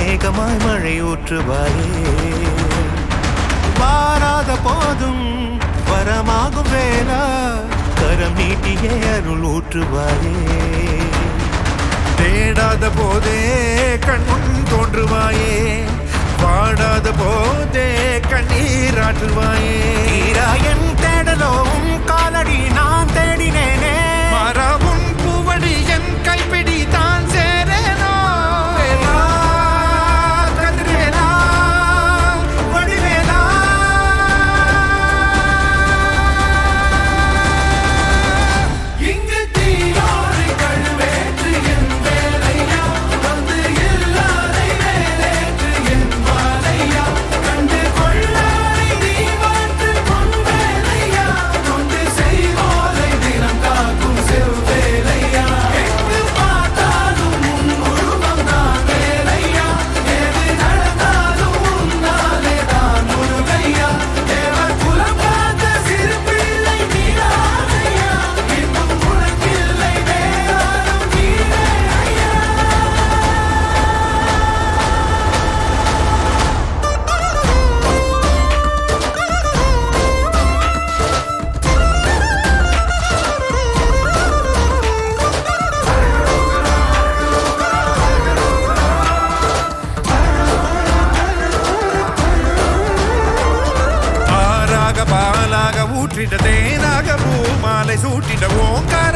மேகமாய் மழை ஊற்றுவாயே வாராத போதும் வரமாகும் வேளா கரம் நீட்டியே அருள் ஊற்றுவாயே தேடாத போதே கண்முன் தோன்றுவாயே வாடாத போதே கண்ணீராற்றுவாயே என் தேடலும் காலடி நான் தேடினேனே மரபும் பூவடி என் கைப்பிடி தான் சேரேனோ கதிர்வேலா வடிவேலா இங்கு தீயோடு கழுவேற்று என் வேலையா வந்து இல்லாதை வேலேற்று என் வாழையா கண்டு கொள்ளாரை நீ மாற்று பொன் வேலையா கொண்டு செய்வோரை தினம் காக்கும் செவ்வேலையா எங்கு பார்த்தாலும் உன் உருவம் தான் வேலையா எது நடந்தாலும் உன்னாலே தான் முருகையா தேவர் குலம் பார்த்த சிறு பிள்ளை நீராதையா இன்னும் உனக்கில்லை வேறாரும் நீரே ஐயா ஆறாக பாலாக ஊற்றிட தேனாக பூமாலை சூட்டிட ஓங்கார